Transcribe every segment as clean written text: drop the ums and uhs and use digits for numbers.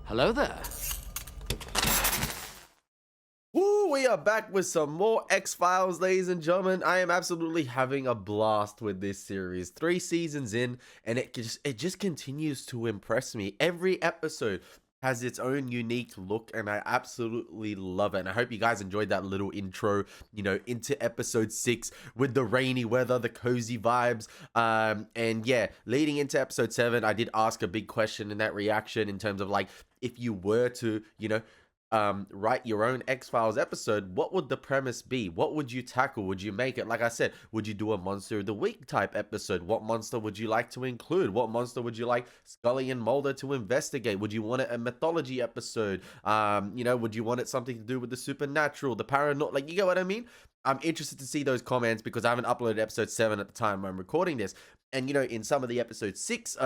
Hello there. Woo, we are back with some more X-Files, ladies and gentlemen. I am absolutely having a blast with this series. 3 seasons in, and it just continues to impress me. Every episode has its own unique look, and I absolutely love it. And I hope you guys enjoyed that little intro, into episode 6 with the rainy weather, the cozy vibes. And yeah, leading into episode 7, I did ask a big question in that reaction in terms of like, if you were to, write your own X-Files episode, what would the premise be? What would you tackle? Would you make it, like I said, would you do a monster of the week type episode? What monster would you like to include? What monster would you like Scully and Mulder to investigate? Would you want it a mythology episode? Would you want it something to do with the supernatural, the paranormal? Like, you get what I mean? I'm interested to see those comments because I haven't uploaded episode 7 at the time I'm recording this. And in some of the episode 6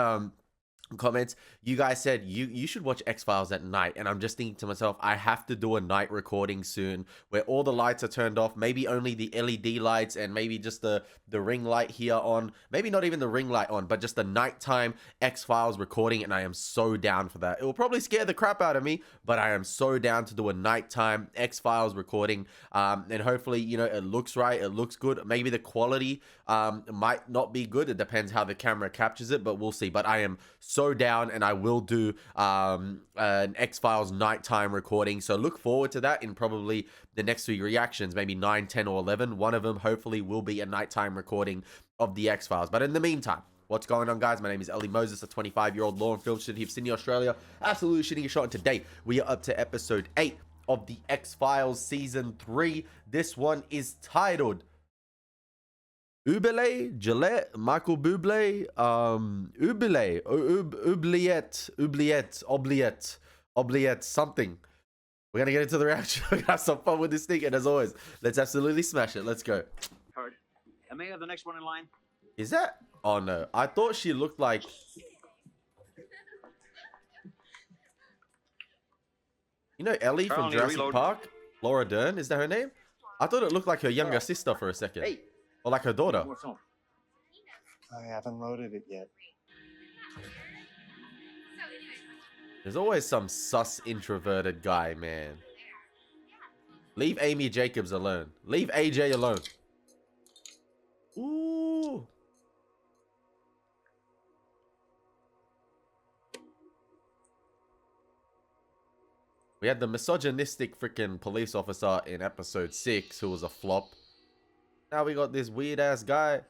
comments, you guys said you should watch X-Files at night, and I'm just thinking to myself, I have to do a night recording soon where all the lights are turned off, maybe only the LED lights, and maybe just the ring light here on, maybe not even the ring light on, but just the nighttime X-Files recording. And I am so down for that. It will probably scare the crap out of me, but I am so down to do a nighttime X-Files recording. And hopefully, it looks right, it looks good. Maybe the quality might not be good, it depends how the camera captures it, but we'll see. But I am so down, and I will do an X-Files nighttime recording, so look forward to that in probably the next 3 reactions, maybe 9, 10, or 11. One of them hopefully will be a nighttime recording of the X-Files. But in the meantime, what's going on, guys? My name is Elie Moses, a 25-year-old law and film student here from Sydney, Australia. Absolutely shooting a shot, and today we are up to episode 8 of the X-Files season 3. This one is titled Oubliette, Gillette, Michael Bublé, Oubliette, something. We're gonna get into the reaction. We're gonna have some fun with this thing, and as always, let's absolutely smash it. Let's go. Heard. I may have the next one in line. Is that? Oh no, I thought she looked like. Ellie from Jurassic Park? Laura Dern, is that her name? I thought it looked like her younger sister for a second. Hey. Or like her daughter. I haven't loaded it yet. There's always some sus introverted guy, man. Leave Amy Jacobs alone. Leave AJ alone. Ooh. We had the misogynistic freaking police officer in episode 6 who was a flop. Now we got this weird ass guy.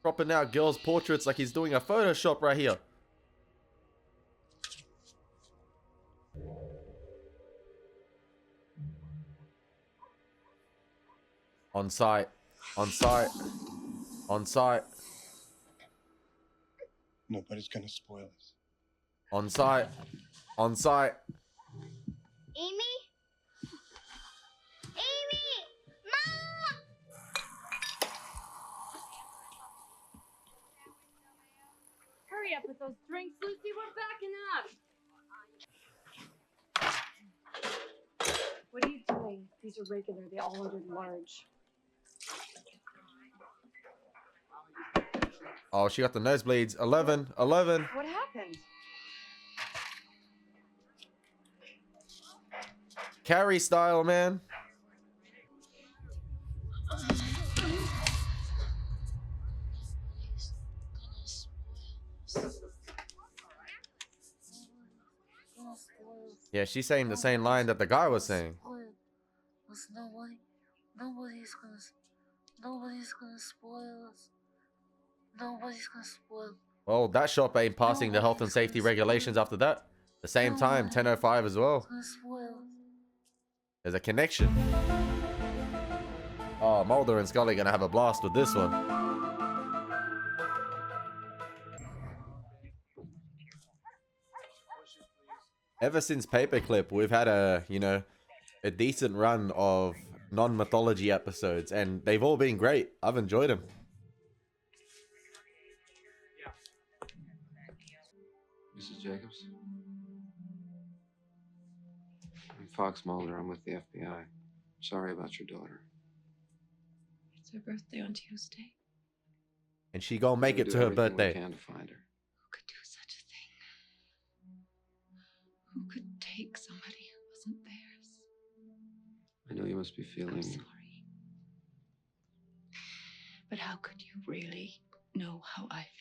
Cropping out girls' portraits like he's doing a Photoshop right here. On site. On site. On site. Nobody's gonna spoil us. On site. On site. Amy? Amy! Mom! Hurry up with those drinks, Lucy. We're backing up. What are you doing? These are regular. They all ordered large. Oh, she got the nosebleeds. 11. 11. What happened? Carrie style, man. Yeah, she's saying the same line that the guy was saying. Nobody's gonna spoil us. Nobody's gonna spoil. Well, that shop ain't passing the health and safety regulations after that. The same time, 10:05 as well. There's a connection. Oh, Mulder and Scully gonna have a blast with this one. Ever since Paperclip, we've had a decent run of non-mythology episodes, and they've all been great. I've enjoyed them. Mrs. Jacobs? I'm Fox Mulder. I'm with the FBI. Sorry about your daughter. It's her birthday on Tuesday. and she gonna make We'll it do to her everything we birthday. can to find her. Who could do such a thing? Who could take somebody who wasn't theirs? I know you must be I'm feeling. sorry. But how could you really know how I feel?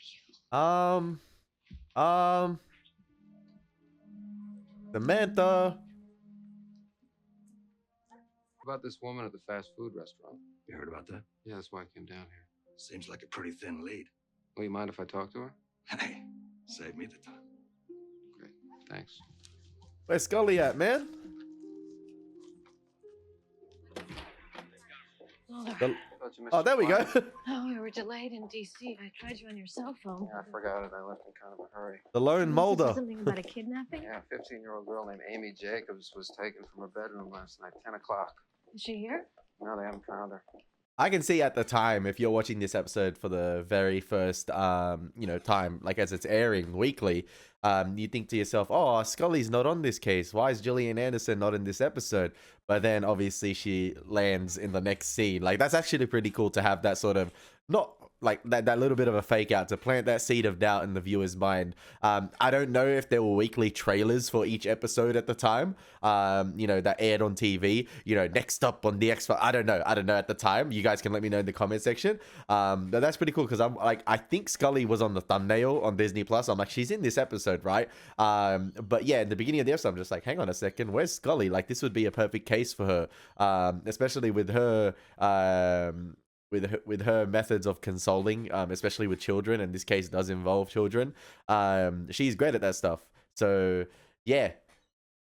Samantha. About this woman at the fast food restaurant. You heard about that? Yeah, that's why I came down here. Seems like a pretty thin lead. Will you mind if I talk to her? Hey, save me the time. Great, thanks. Where's Scully at, man? Mulder. The- I thought you missed Oh, there we your go. flight. Oh, we were delayed in DC. I tried you on your cell phone. Yeah, I forgot it. I left in kind of a hurry. The lone Mulder. Something about a kidnapping? Yeah, a 15-year-old girl named Amy Jacobs was taken from her bedroom last night, 10 o'clock. Is she here? No, they haven't found her. I can see at the time, if you're watching this episode for the very first, time, like as it's airing weekly, you think to yourself, oh, Scully's not on this case. Why is Gillian Anderson not in this episode? But then obviously she lands in the next scene. Like, that's actually pretty cool to have that sort of, not like that little bit of a fake out to plant that seed of doubt in the viewer's mind. I don't know if there were weekly trailers for each episode at the time, that aired on TV, next up on the X-Files. I don't know at the time. You guys can let me know in the comment section. But that's pretty cool because I'm like, I think Scully was on the thumbnail on Disney Plus. I'm like, she's in this episode, right? But yeah, in the beginning of the episode, I'm just like, hang on a second, where's Scully? Like, this would be a perfect case for her, especially with her, with her methods of consoling, especially with children, and this case does involve children. She's great at that stuff. So yeah,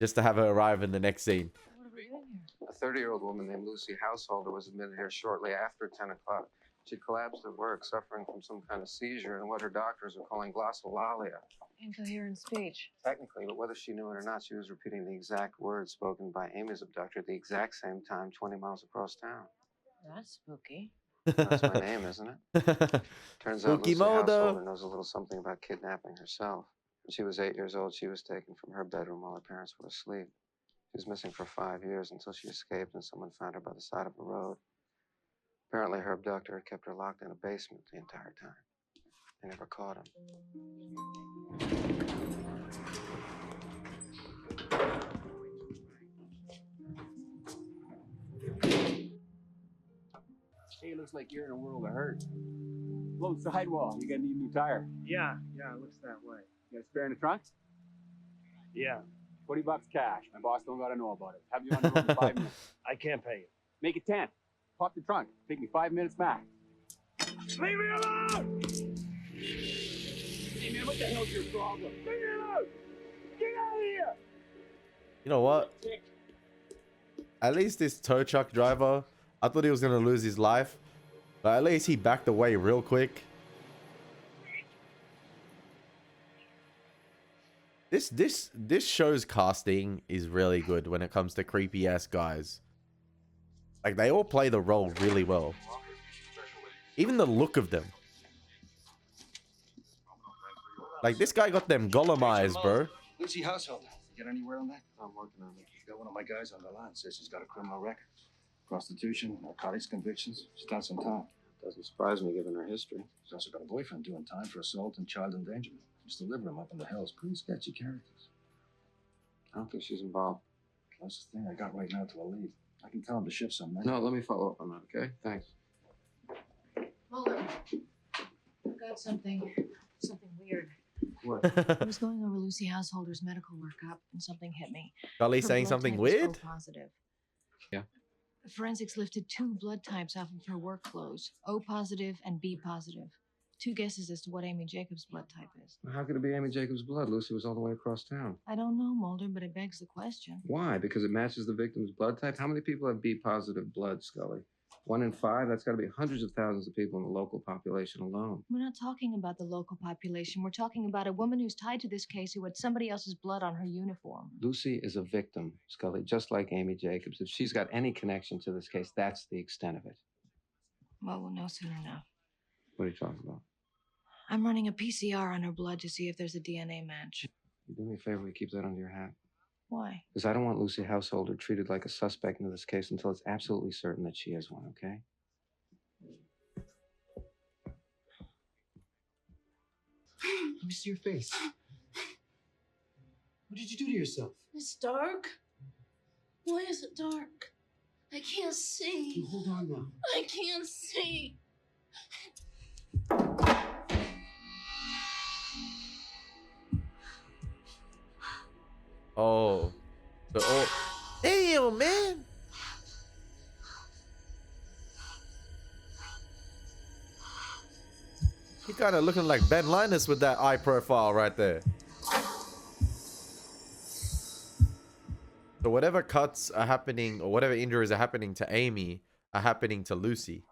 just to have her arrive in the next scene. What are we doing here? A 30-year-old woman named Lucy Householder was admitted here shortly after 10 o'clock. She collapsed at work, suffering from some kind of seizure and what her doctors are calling glossolalia. Incoherent speech. Technically, but whether she knew it or not, she was repeating the exact words spoken by Amy's abductor at the exact same time, 20 miles across town. That's spooky. That's my name, isn't it? Turns out Spooky Lucy Mulder. Householder knows a little something about kidnapping herself. When she was 8 years old, she was taken from her bedroom while her parents were asleep. She was missing for 5 years until she escaped and someone found her by the side of a road. Apparently, her abductor had kept her locked in a basement the entire time. They never caught him. Hey, looks like you're in a world of hurt. Low sidewall, you're gonna need a new tire. Yeah, it looks that way. You got a spare in the trunk? Yeah, $20 cash. My boss don't gotta know about it. Have you on the road in 5 minutes. I can't pay you. Make it 10. Pop the trunk. Take me 5 minutes max. Leave me alone! Hey man, what the hell's your problem? Leave me alone! Get out of here! You know what? At least this tow truck driver, I thought he was gonna lose his life, but at least he backed away real quick. This show's casting is really good when it comes to creepy ass guys. Like, they all play the role really well. Even the look of them. Like, this guy got them Gollum eyes, bro. Lucy Householder. Get anywhere on that? I'm working on it. Got one of my guys on the line. Says she's got a criminal record. Prostitution, narcotics convictions. She's done some time. Doesn't surprise me given her history. She's also got a boyfriend doing time for assault and child endangerment. Used to live with him up in the hills. Pretty sketchy characters. I don't think she's involved. Closest thing I got right now to a lead. I can tell him to shift some men. No, let me follow up on that, okay? Thanks. Mulder. I've got something weird. What? I was going over Lucy Householder's medical workup and something hit me. Scully Her saying blood something type was O weird? positive. Yeah. Forensics lifted 2 blood types off of her work clothes, O positive and B positive. 2 guesses as to what Amy Jacobs' blood type is. How could it be Amy Jacobs' blood? Lucy was all the way across town. I don't know, Mulder, but it begs the question. Why? Because it matches the victim's blood type? How many people have B positive blood, Scully? 1 in 5? That's got to be hundreds of thousands of people in the local population alone. We're not talking about the local population. We're talking about a woman who's tied to this case who had somebody else's blood on her uniform. Lucy is a victim, Scully, just like Amy Jacobs. If she's got any connection to this case, that's the extent of it. Well, we'll know soon enough. What are you talking about? I'm running a PCR on her blood to see if there's a DNA match. You do me a favor, you keep that under your hat. Why? Because I don't want Lucy Householder treated like a suspect in this case until it's absolutely certain that she is one, okay? Let me see your face. What did you do to yourself? It's dark. Why is it dark? I can't see. You hold on now. I can't see. Oh. Damn, man. He kind of looking like Ben Linus with that eye profile right there. So whatever cuts are happening or whatever injuries are happening to Amy are happening to Lucy.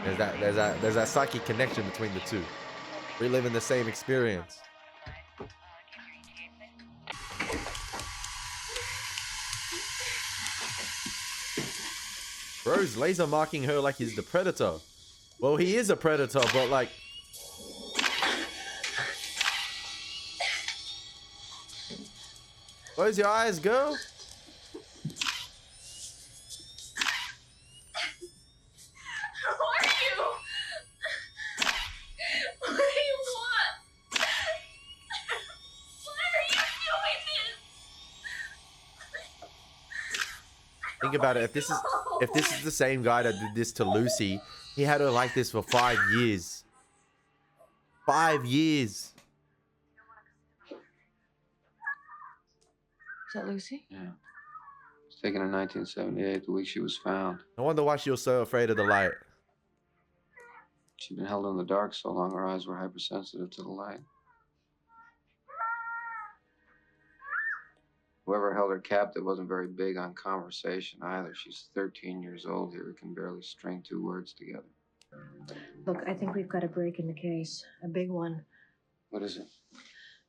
There's that psychic connection between the two. Reliving the same experience. Bro's laser marking her like he's the predator. Well, he is a predator, but like... Close your eyes, girl. Who are you? What do you want? Why are you doing this? Think about it. If this is the same guy that did this to Lucy, he had her like this for 5 years. 5 years. Is that Lucy? Yeah. It was taken in 1978, the week she was found. I wonder why she was so afraid of the light. She'd been held in the dark so long, her eyes were hypersensitive to the light. Whoever held her captive wasn't very big on conversation either. She's 13 years old here, can barely string 2 words together. Look, I think we've got a break in the case. A big one. What is it?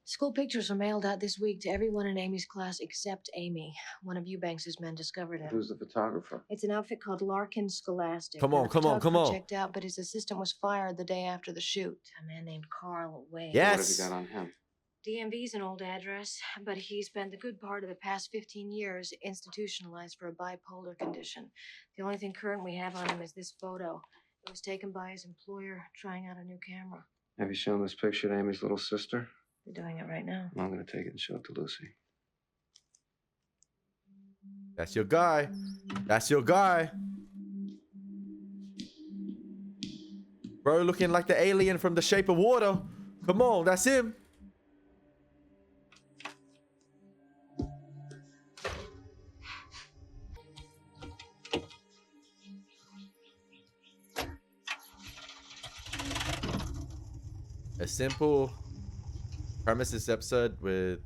School pictures were mailed out this week to everyone in Amy's class except Amy. One of Eubanks's men discovered it. Who's the photographer? It's an outfit called Larkin Scholastic. Come on, The come on, come photographer on. checked out, but his assistant was fired the day after the shoot. A man named Carl Wade. Yes. What have you got on him? DMV's an old address, but he spent the good part of the past 15 years institutionalized for a bipolar condition. The only thing current we have on him is this photo. It was taken by his employer trying out a new camera. Have you shown this picture to Amy's little sister? They're doing it right now. I'm going to take it and show it to Lucy. That's your guy. That's your guy. Bro looking like the alien from The Shape of Water. Come on, that's him. A simple premise this episode with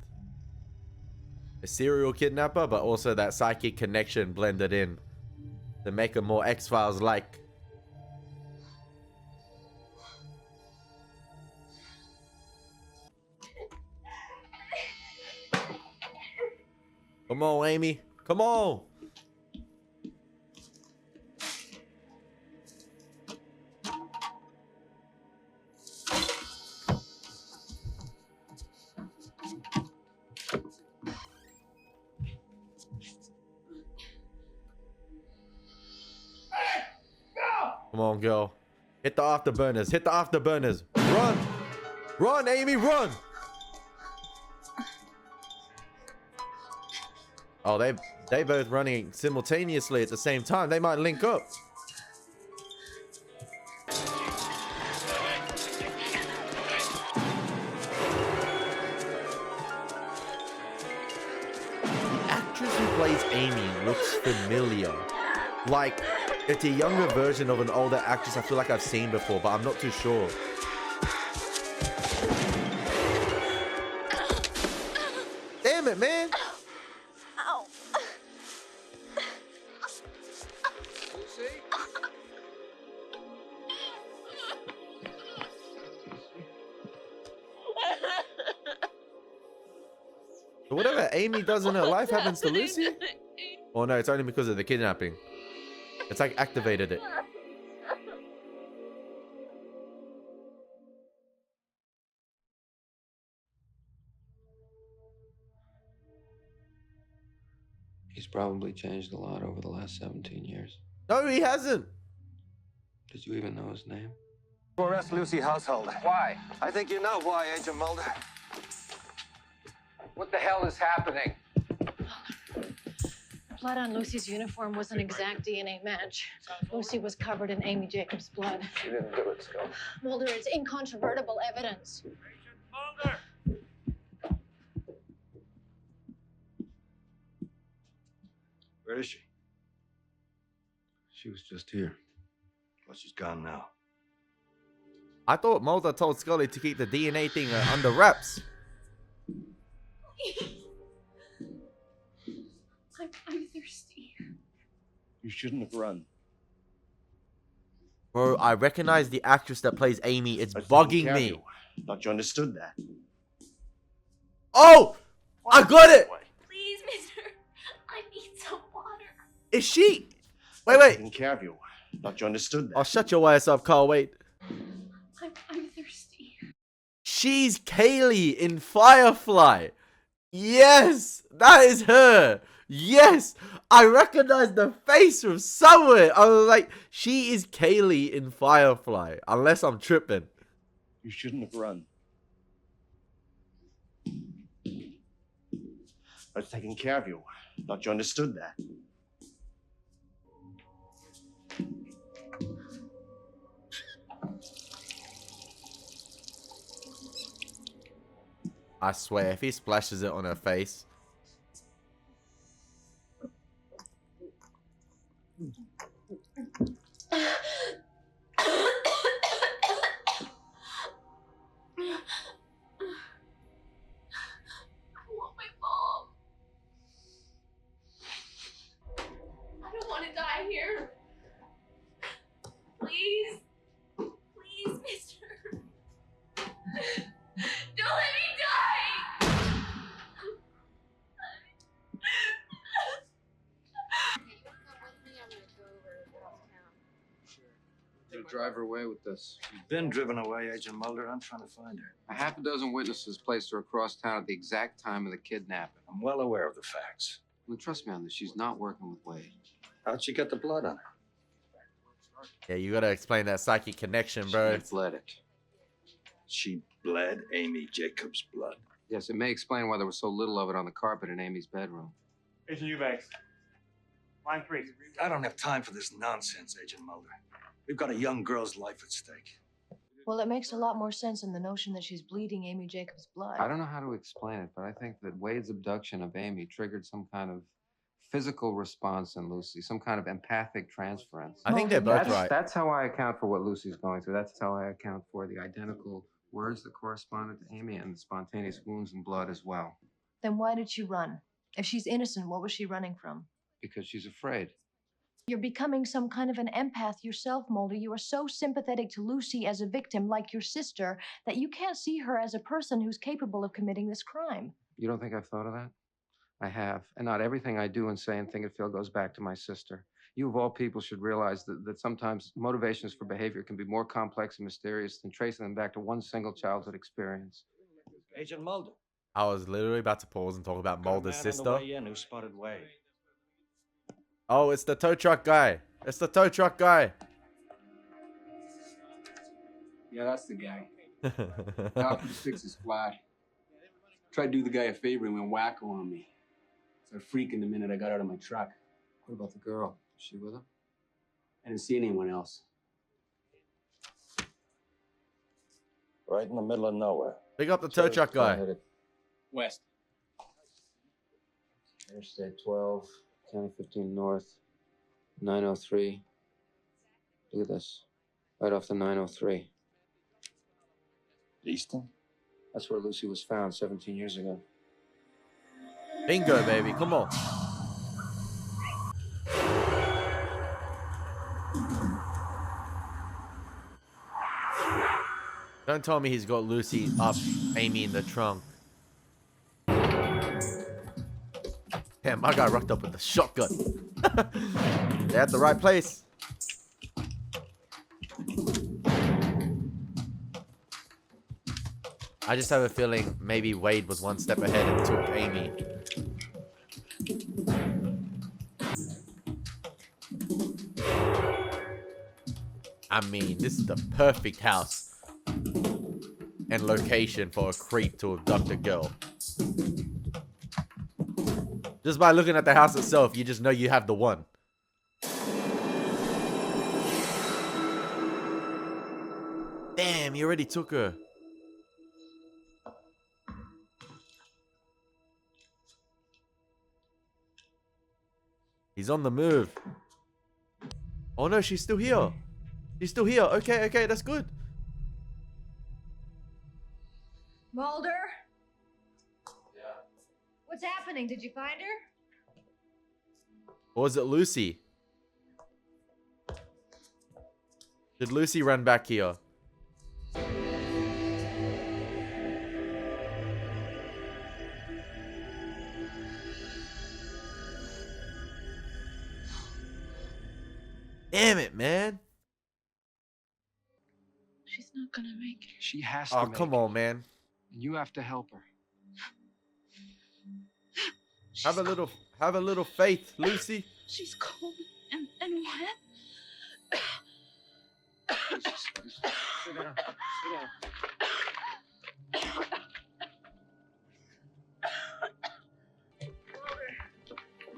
a serial kidnapper, but also that psychic connection blended in to make it more X-Files like. Come on, Amy. Come on. Come on, girl. Hit the afterburners. Hit the afterburners. Run. Run, Amy, run. Oh, they both running simultaneously at the same time. They might link up. The actress who plays Amy looks familiar. Like, it's a younger version of an older actress I feel like I've seen before, but I'm not too sure. Damn it, man. Ow. So whatever Amy does in her life happens to Lucy? Oh no, it's only because of the kidnapping. It's like activated it. He's probably changed a lot over the last 17 years. No, he hasn't. Did you even know his name? Arrest Lucy household. Why? I think you know why, Agent Mulder. What the hell is happening? Blood on Lucy's uniform was an exact DNA match. Lucy was covered in Amy Jacobs' blood. She didn't do it, Scully. Mulder, it's incontrovertible evidence. Mulder! Where is she? She was just here. Well, she's gone now. I thought Mulder told Scully to keep the DNA thing under wraps. I'm thirsty. You shouldn't have run. Bro, I recognize the actress that plays Amy. It's bugging me. Thought you understood that. Oh! I got it! Please, mister. I need some water. Is she? Wait. Taking care of you. Thought you understood that. Oh, shut your ass up, Carl. Wait. I'm thirsty. She's Kaylee in Firefly. Yes, that is her. Yes, I recognize the face from somewhere. I was like, she is Kaylee in Firefly. Unless I'm tripping. You shouldn't have run. I was taking care of you. Thought you understood that. I swear, if he splashes it on her face. I want my mom. I don't want to die here. Please. Please, mister. Don't let me die. To drive her away with this. She's been driven away, Agent Mulder. I'm trying to find her. A half a dozen witnesses placed her across town at the exact time of the kidnapping. I'm well aware of the facts. Well, trust me on this. She's not working with Wade. How'd she get the blood on her? Yeah, you gotta explain that psychic connection, bro. She bled it. She bled Amy Jacobs' blood. Yes, it may explain why there was so little of it on the carpet in Amy's bedroom. Agent Eubanks. Line 3. I don't have time for this nonsense, Agent Mulder. We've got a young girl's life at stake. Well, it makes a lot more sense in the notion that she's bleeding Amy Jacobs' blood. I don't know how to explain it, but I think that Wade's abduction of Amy triggered some kind of physical response in Lucy, some kind of empathic transference. I think they're both right. That's how I account for what Lucy's going through. That's how I account for the identical words that corresponded to Amy and the spontaneous wounds and blood as well. Then why did she run? If she's innocent, what was she running from? Because she's afraid. You're becoming some kind of an empath yourself, Mulder. You are so sympathetic to Lucy as a victim, like your sister, that you can't see her as a person who's capable of committing this crime. You don't think I've thought of that? I have. And not everything I do and say and think and feel goes back to my sister. You, of all people, should realize that sometimes motivations for behavior can be more complex and mysterious than tracing them back to one single childhood experience. Agent Mulder. I was literally about to pause and talk about Mulder's sister. On the way in who spotted Wade. Oh, it's the tow truck guy. It's the tow truck guy. Yeah, that's the guy. Now he fix his flat. Tried to do the guy a favor and went wacko on me. So I freaking the minute I got out of my truck. What about the girl? Is she with him? I didn't see anyone else. Right in the middle of nowhere. Pick up the tow truck guy. West. Interstate 12, County 15 North, 903. Look at this. Right off the 903. Easton? That's where Lucy was found 17 years ago. Bingo, baby. Come on. Don't tell me he's got Lucy up, Amy in the trunk. Damn, my guy rocked up with the shotgun. They're at the right place. I just have a feeling maybe Wade was one step ahead and took Amy. I mean, this is the perfect house and location for a creep to abduct a girl. Just by looking at the house itself, you just know you have the one. Damn, he already took her. He's on the move. Oh no, she's still here. She's still here. Okay, okay, that's good. Mulder? Yeah. What's happening? Did you find her? Or was it Lucy? Did Lucy run back here? Damn it, man. She's not gonna make it. She has to Oh, make come it. on, man. And you have to help her. Have a little faith, Lucy. She's cold and wet. Sit down. Sit down.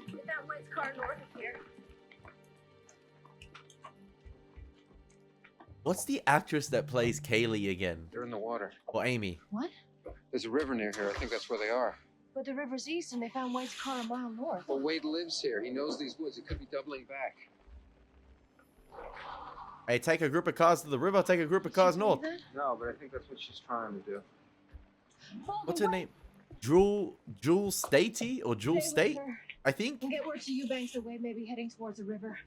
Get that White's car north of here. What's the actress that plays Kaylee again? They're in the water. Or Amy? What? There's a river near here. I think that's where they are. But the river's east and they found White's car a mile north. Well, Wade lives here. He knows these woods. He could be doubling back. Hey, take a group of cars to the river, take a group of cars north. No, but I think that's what she's trying to do. What's her name? Jewel Statey or Jewel State? I think. And get word to Eubanks that Wade may be heading towards the river.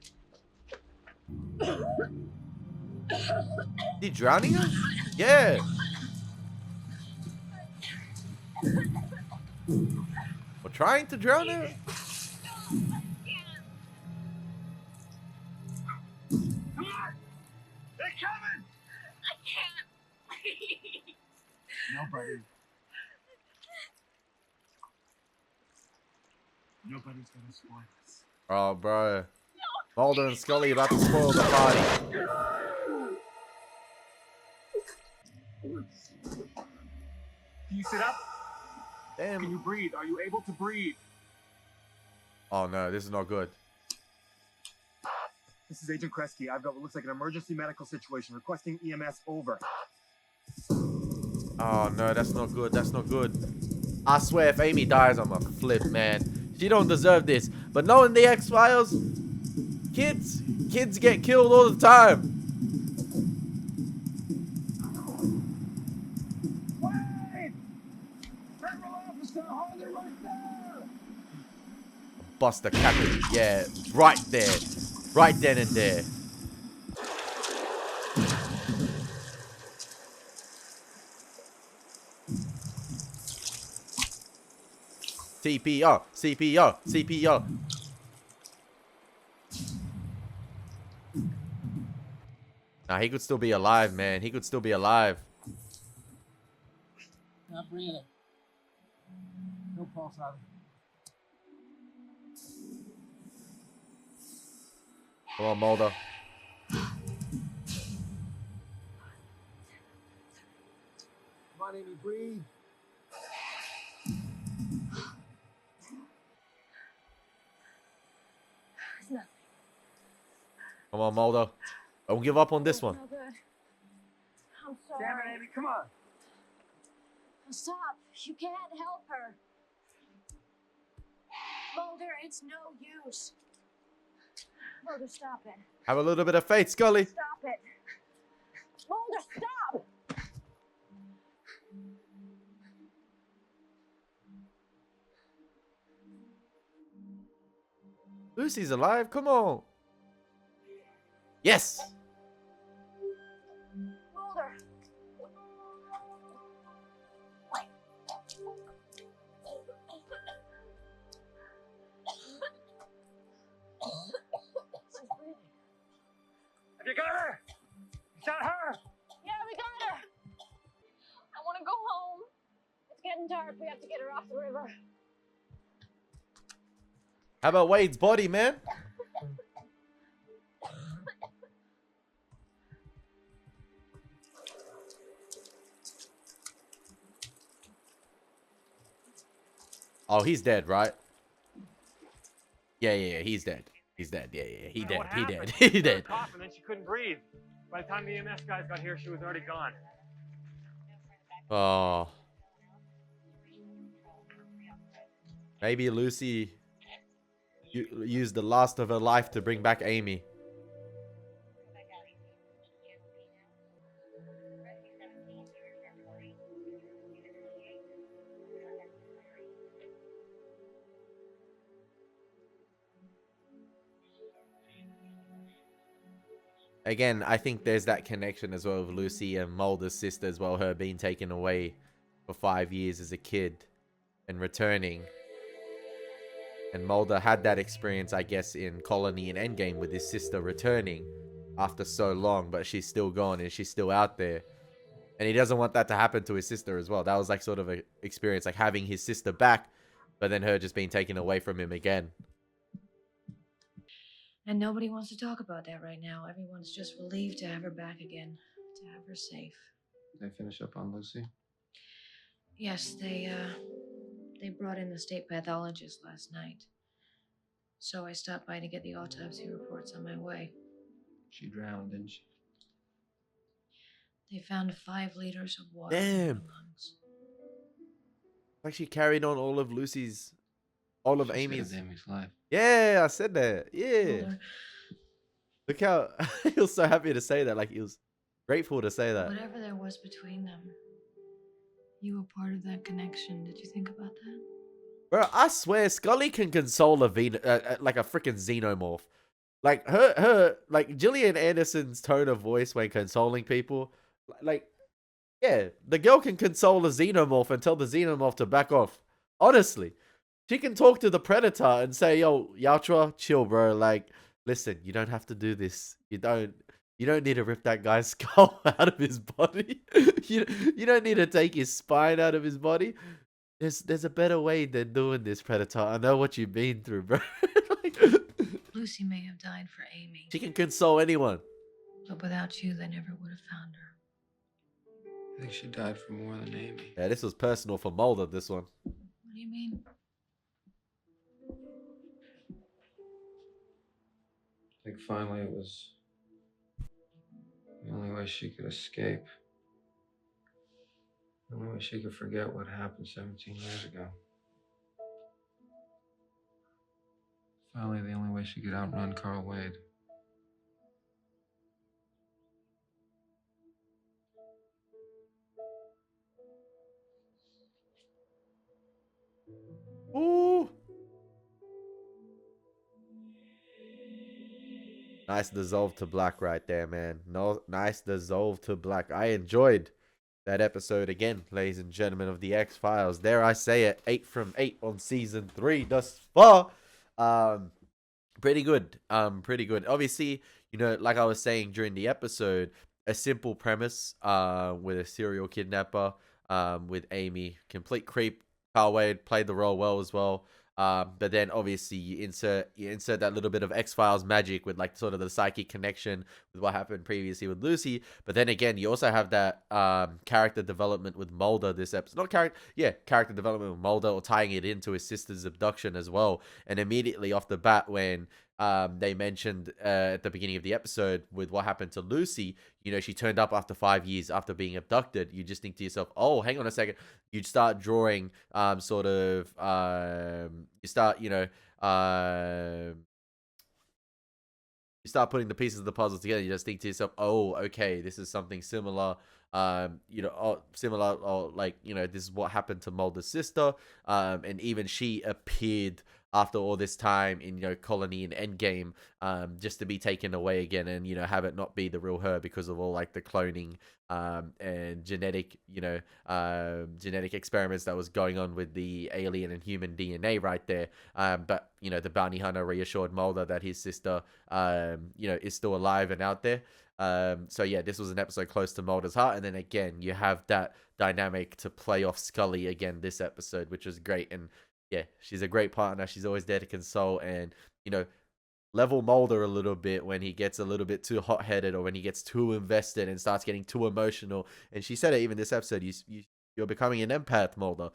He drowning her? Yeah. We're trying to drown her? They're coming! I can't. Nobody. Nobody's gonna spoil us. Oh, bro. Mulder and Scully about to spoil the party. Can you sit up? Damn. Can you breathe? Are you able to breathe? Oh no, this is not good. This is Agent Kresge. I've got what looks like an emergency medical situation. Requesting EMS over. Oh no, that's not good. That's not good. I swear, if Amy dies, I'm a flip, man. She don't deserve this. But knowing the X-Files, kids get killed all the time. Wait! Federal officer, hold it right there! Buster Captain, yeah, right there. Right then and there. CPR, CPR, CPR. Nah, he could still be alive, man. He could still be alive. Not breathing. No pulse out. Come on, Mulder. Come on, Amy, breathe. It's nothing. Come on, Mulder. Don't give up on this one. No good. I'm sorry. Damn it, Amy, come on. Stop. You can't help her. Mulder, it's no use. Mulder, stop it. Have a little bit of faith, Scully. Stop it. Mulder, stop! Lucy's alive. Come on. Yes. Mulder. Have you got her? Is that her? Yeah, we got her. I want to go home. It's getting dark. We have to get her off the river. How about Wade's body, man? Oh, he's dead, right? Yeah, he's dead. He's dead. Yeah, he dead. He dead. He dead. Coughing, and she couldn't breathe. By the time the EMS guys got here, she was already gone. Oh. Maybe Lucy used the last of her life to bring back Amy. Again, I think there's that connection as well with Lucy and Mulder's sister as well, her being taken away for 5 years as a kid and returning. And Mulder had that experience, I guess, in Colony and Endgame with his sister returning after so long, but she's still gone and she's still out there. And he doesn't want that to happen to his sister as well. That was like sort of an experience, like having his sister back, but then her just being taken away from him again. And nobody wants to talk about that right now. Everyone's just relieved to have her back again, to have her safe. Did they finish up on Lucy? Yes, they brought in the state pathologist last night. So I stopped by to get the autopsy reports on my way. She drowned, didn't she? They found 5 liters of water in Damn. her lungs. Like she carried on all of Lucy's, all of Amy's. Amy's life. Yeah, I said that. Yeah. Mulder, Look how he was so happy to say that. Like he was grateful to say that. whatever there was between them, you were part of that connection. Did you think about that? Bro, I swear Scully can console a like a freaking xenomorph. Like like Gillian Anderson's tone of voice when consoling people. Like, yeah, the girl can console a xenomorph and tell the xenomorph to back off. Honestly. She can talk to the Predator and say, yo, Yatra, chill, bro. Like, listen, you don't have to do this. You don't need to rip that guy's skull out of his body. you don't need to take his spine out of his body. There's a better way than doing this, Predator. I know what you've been through, bro. Like, Lucy may have died for Amy. she can console anyone. But without you, they never would have found her. I think she died for more than Amy. Yeah, this was personal for Mulder, this one. What do you mean? I think finally it was the only way she could escape. The only way she could forget what happened 17 years ago. Finally, the only way she could outrun Carl Wade. Ooh. Nice dissolve to black right there, man. No, nice dissolve to black. I enjoyed that episode again, ladies and gentlemen of the X-Files. Dare I say it, 8 from 8 on season 3 thus far. Pretty good. Pretty good. Obviously, you know, like I was saying during the episode, a simple premise with a serial kidnapper with Amy. Complete creep. Carl Wade played the role well as well. But then obviously you insert that little bit of X-Files magic with like sort of the psychic connection with what happened previously with Lucy. But then again, you also have that character development with Mulder this episode. Character development with Mulder, or tying it into his sister's abduction as well. And immediately off the bat, when they mentioned at the beginning of the episode with what happened to Lucy, you know, she turned up after 5 years after being abducted. You just think to yourself, oh, hang on a second. You'd start drawing you start, you start putting the pieces of the puzzle together. You just think to yourself, oh, okay, this is something similar. Similar, or like, you know, this is what happened to Mulder's sister. And even she appeared after all this time in, you know, Colony and Endgame, just to be taken away again and, you know, have it not be the real her because of all like the cloning and genetic experiments that was going on with the alien and human DNA right there. But, you know, the bounty hunter reassured Mulder that his sister, is still alive and out there. So yeah, this was an episode close to Mulder's heart. And then again, you have that dynamic to play off Scully again this episode, which was great. And yeah, she's a great partner. She's always there to console and, you know, level Mulder a little bit when he gets a little bit too hot-headed or when he gets too invested and starts getting too emotional. And she said it even this episode, you're becoming an empath, Mulder.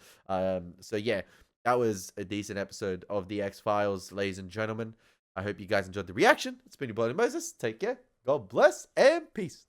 So yeah, that was a decent episode of the X-Files, ladies and gentlemen. I hope you guys enjoyed the reaction. It's been your boy Elie Moses. Take care. God bless and peace.